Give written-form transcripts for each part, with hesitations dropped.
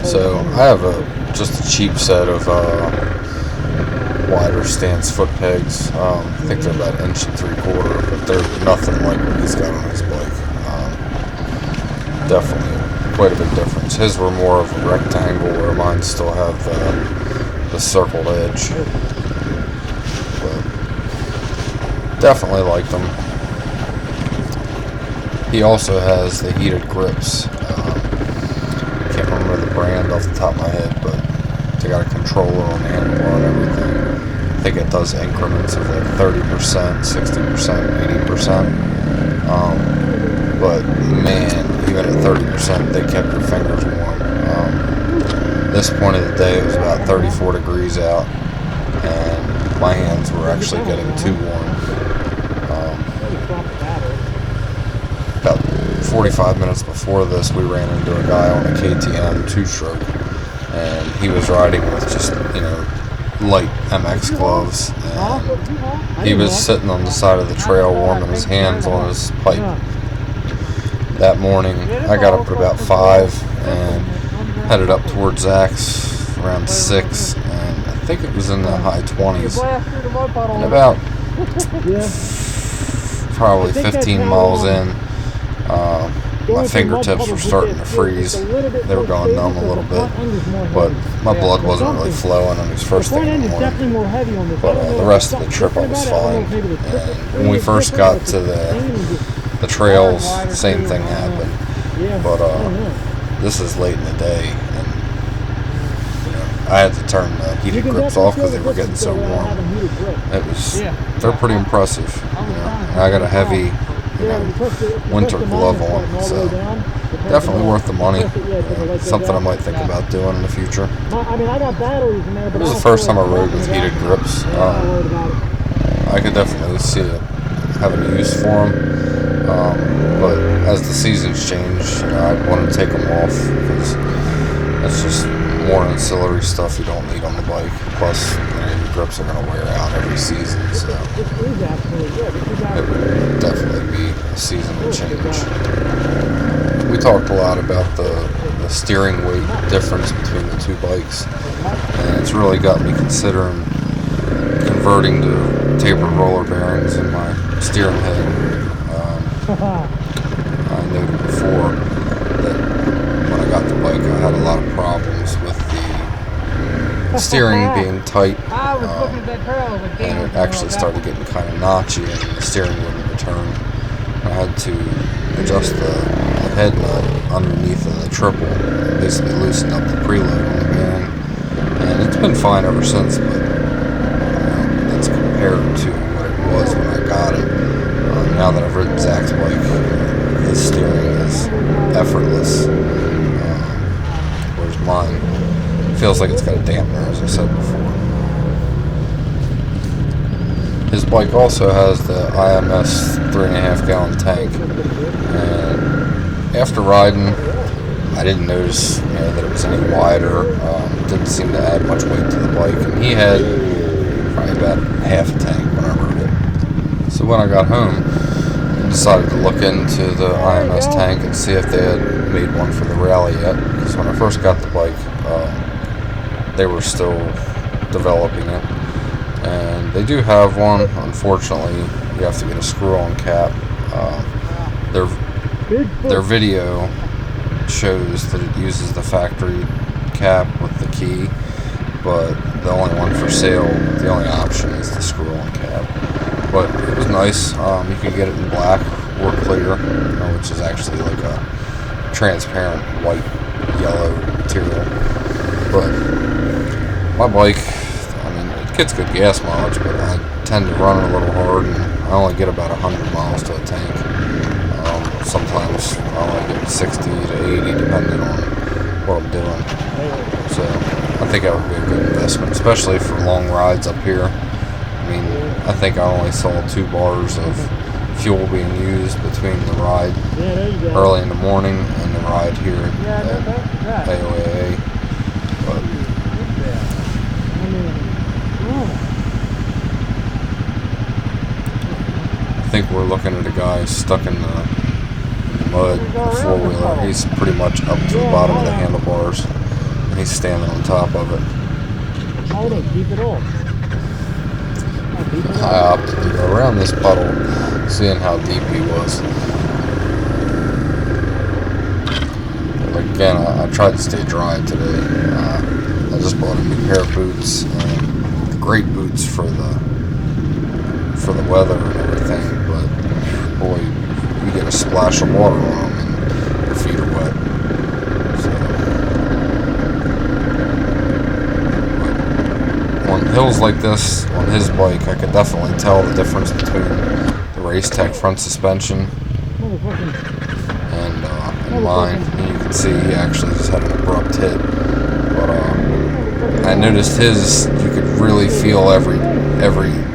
So I have just a cheap set of wider stance foot pegs. I think they're about 1 3/4 inches, but they're nothing like what he's got on his bike. Definitely quite a big difference. His were more of a rectangle, where mine still have the circled edge. But definitely like them. He also has the heated grips. Can't remember the brand off the top of my head, but they got a controller on the handlebar and everything. I think it does increments of like 30%, 60%, 80%. But man, even at 30%, they kept your fingers warm. This point of the day, it was about 34 degrees out, and my hands were actually getting too warm. About 45 minutes before this, we ran into a guy on a KTM 2-stroke, and he was riding with just, light MX gloves, and he was sitting on the side of the trail warming his hands on his pipe. That morning, I got up at about 5 and headed up towards Zach's around 6, and I think it was in the high 20s. And about probably 15 miles in, my fingertips were starting to freeze. They were going numb a little bit, but my blood wasn't really flowing, and it was first thing in the morning. But the rest of the trip I was fine. And when we first got to the trails, the same thing happened. But this is late in the day, and I had to turn the heated grips off because they were getting so warm. They're pretty impressive. I got a heavy winter glove on, so definitely worth the money. Something I might think about doing in the future. It was the first time I rode with heated grips. I could definitely see it having a use for them. But as the seasons change, I want to take them off because that's just more ancillary stuff you don't need on the bike. Plus, your grips are going to wear out every season, so it would definitely be a seasonal change. We talked a lot about the steering weight difference between the two bikes, and it's really got me considering converting to tapered roller bearings in my steering head. I noted before that when I got the bike, I had a lot of problems with the steering being tight, and it actually started getting kind of notchy, and the steering wouldn't return. I had to adjust the head nut underneath of the triple, basically loosen up the preload on the bearing, and it's been fine ever since, but that's compared to what it was when I got it. Now that I've ridden Zach's bike, his steering is effortless, whereas mine feels like it's got a dampener, as I said before. His bike also has the IMS 3.5 gallon tank, and after riding, I didn't notice that it was any wider. Didn't seem to add much weight to the bike, and he had probably about half a tank when I rode it. So when I got home, I decided to look into the IMS tank and see if they had made one for the rally yet. Because when I first got the bike, they were still developing it. And they do have one. Unfortunately, you have to get a screw-on cap. Their video shows that it uses the factory cap with the key, but the only one for sale, the only option is the screw-on cap. But it was nice. You could get it in black or clear, which is actually like a transparent white yellow material. But my bike, it gets good gas mileage, but I tend to run it a little hard, and I only get about 100 miles to a tank. Sometimes I only get 60 to 80 depending on what I'm doing. So I think that would be a good investment, especially for long rides up here. I think I only saw 2 bars of fuel being used between the ride early in the morning and the ride here at A.O.A.A. But I think we're looking at a guy stuck in the mud, a 4-wheeler. He's pretty much up to the bottom of the handlebars. He's standing on top of it. Hold it, keep it off. I opted to go around this puddle, seeing how deep he was. Again, I tried to stay dry today. I just bought a new pair of boots, great boots for the weather and everything, but boy, you get a splash of water on them and your feet are wet. So, on hills like this, on his bike, I could definitely tell the difference between the Race Tech front suspension and mine. And you can see he actually just had an abrupt hit, but I noticed his, you could really feel every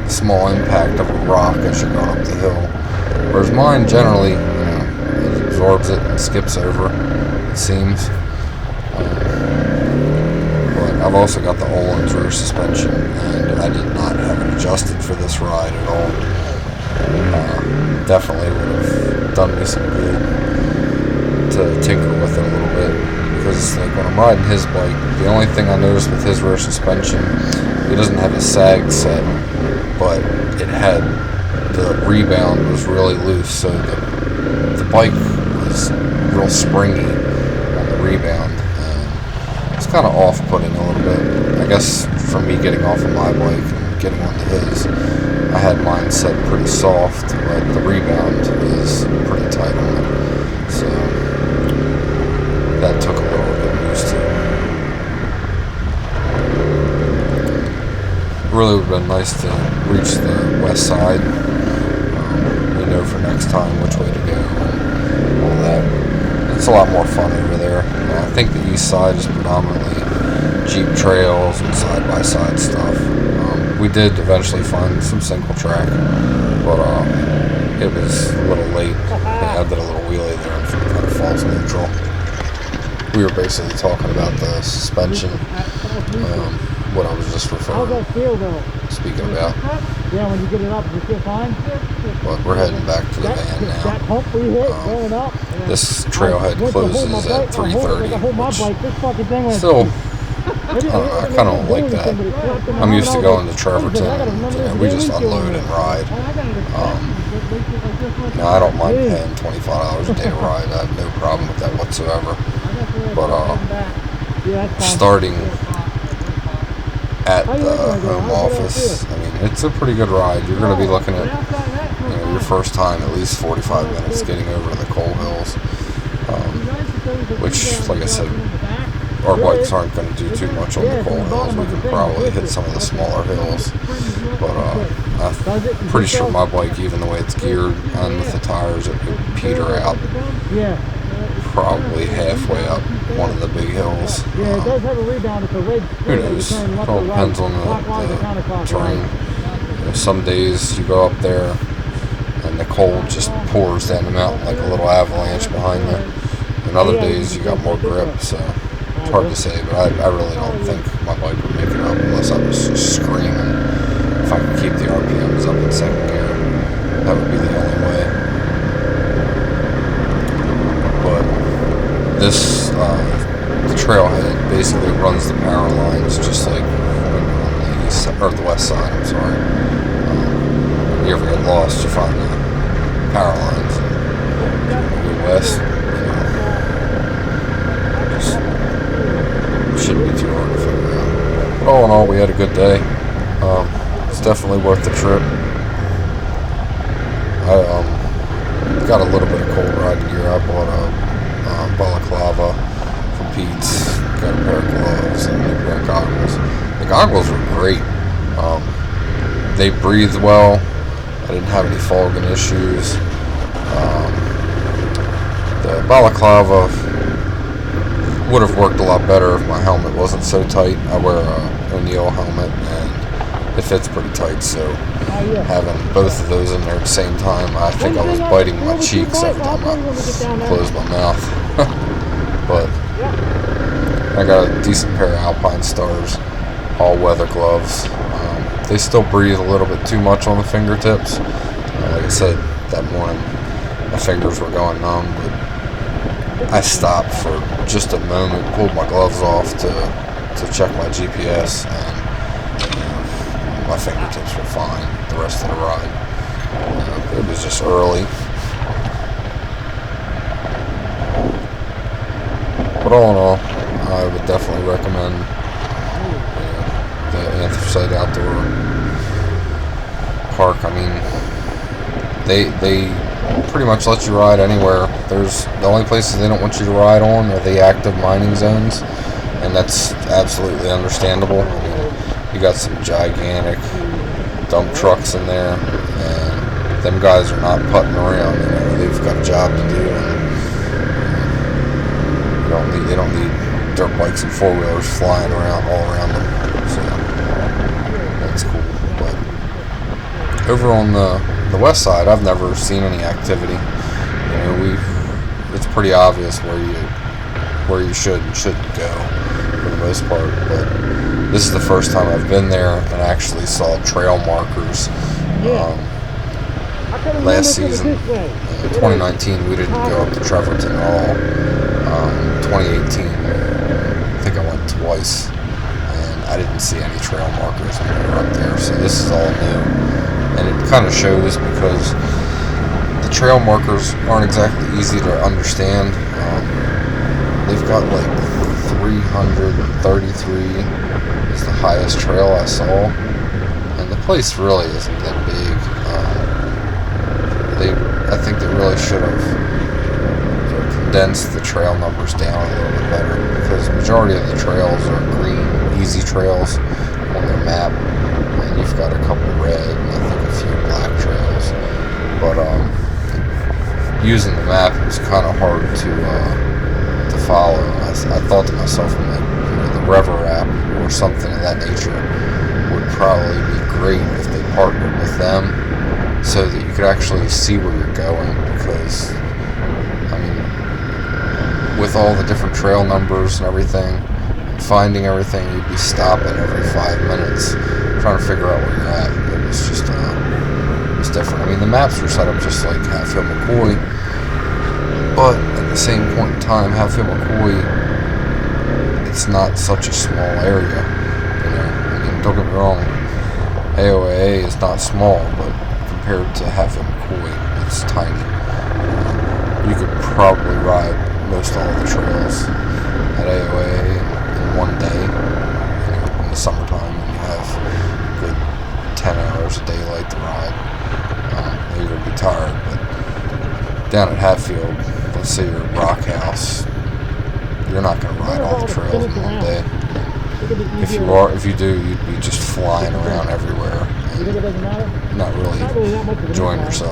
small impact of a rock as you're going up the hill, whereas mine generally, it absorbs it and skips over, it seems. But I've also got the A.O.A.A rear suspension, and I did not have it adjusted for this ride at all. Definitely would have done me some good to tinker with it a little bit, because like when I'm riding his bike, the only thing I noticed with his rear suspension, he doesn't have a sag set, but it had, the rebound was really loose, so the bike was real springy on the rebound, and it's kind of off-putting a little bit. I guess for me getting off of my bike and getting onto his, I had mine set pretty soft, but the rebound is pretty tight on it, so that took a little bit of used to. It really would have been nice to reach the west side. We know for next time which way to go and all that. It's a lot more fun over there. I think the east side is predominantly Jeep trails and side-by-side stuff. We did eventually find some single track, but it was a little late. I did a little wheelie there and kind of falls neutral. We were basically talking about the suspension, what I was just speaking about. Yeah, when you get it up, you feel fine? But we're heading back to the van now. This trailhead closes at 3:30, which still, I kind of don't like that. I'm used to going to Trevorton, and we just unload and ride. Now, I don't mind paying $25 a day to ride. I have no problem with that whatsoever. But starting at the home office, I mean, it's a pretty good ride. You're going to be looking at, your first time at least 45 minutes getting over the coal hills, which, like I said, our bikes aren't going to do too much on the coal hills. We can probably hit some of the smaller hills, but I'm pretty sure my bike, even the way it's geared and with the tires, it would peter out probably halfway up one of the big hills. Who knows? It all depends on the terrain. Some days you go up there and the cold just pours down the mountain like a little avalanche behind you, and other days you got more grip, so it's hard to say, but I really don't think my bike would make it up unless I was just screaming. If I could keep the RPMs up in second gear, that would be the only way. But this, the trailhead basically runs the power lines just like when you're on the east side, or the west side, I'm sorry. If you ever get lost, you find the power lines and you go west, shouldn't be too hard to figure out. But all in all, we had a good day. It's definitely worth the trip. I got a little bit of cold riding gear. I bought a balaclava from Pete's, got a pair of gloves and a new pair of goggles. The goggles were great. They breathed well. I didn't have any fogging issues. The balaclava would have worked a lot better if my helmet wasn't so tight. I wear a O'Neill helmet and it fits pretty tight, so having both of those in there at the same time, I think I was biting my cheeks every time I closed my mouth. But I got a decent pair of Alpine Stars, all weather gloves. They still breathe a little bit too much on the fingertips. Like I said, that morning my fingers were going numb, but I stopped for just a moment, pulled my gloves off to check my GPS, and my fingertips were fine the rest of the ride. It was just early. But all in all, I would definitely recommend the Anthracite Outdoor Park. I mean, they pretty much let you ride anywhere. There's the only places they don't want you to ride on are the active mining zones, and that's absolutely understandable. I mean, you got some gigantic dump trucks in there, and them guys are not putting around. You know, they've got a job to do, and they don't need dirt bikes and four-wheelers flying around all around them. So that's cool. But over on the west side, I've never seen any activity. You know, it's pretty obvious where you should and shouldn't go for the most part. But this is the first time I've been there and actually saw trail markers. Last season, 2019, we didn't go up to Trevorton at all. 2018, I think I went twice, and I didn't see any trail markers when we were up there. So this is all new, and it kind of shows because the trail markers aren't exactly easy to understand. They've got like 333 is the highest trail I saw, and the place really isn't that big. I think they really should have condensed the trail numbers down a little bit better, because the majority of the trails are green, easy trails on their map, and you've got a couple red and I think a few black trails. But using the map was kind of hard to follow. I thought to myself, like, the Rever app or something of that nature would probably be great if they partnered with them, so that you could actually see where you're going. Because I mean, with all the different trail numbers and everything, and finding everything, you'd be stopping every 5 minutes trying to figure out where you're at. It was just it was different. I mean, the maps were set up just like Hatfield McCoy, but at the same point in time, Hatfield McCoy, it's not such a small area. You know, I mean, don't get me wrong, A.O.A.A is not small, but compared to Hatfield McCoy, it's tiny. You could probably ride most all of the trails at A.O.A.A in one day. You know, in the summertime, when you have a good 10 hours of daylight to ride, you're going to be tired. But down at Hatfield, let's say you're at Rock House, you're not going to ride all the trails in one day. If you do, you'd be just flying around everywhere and not really enjoying yourself.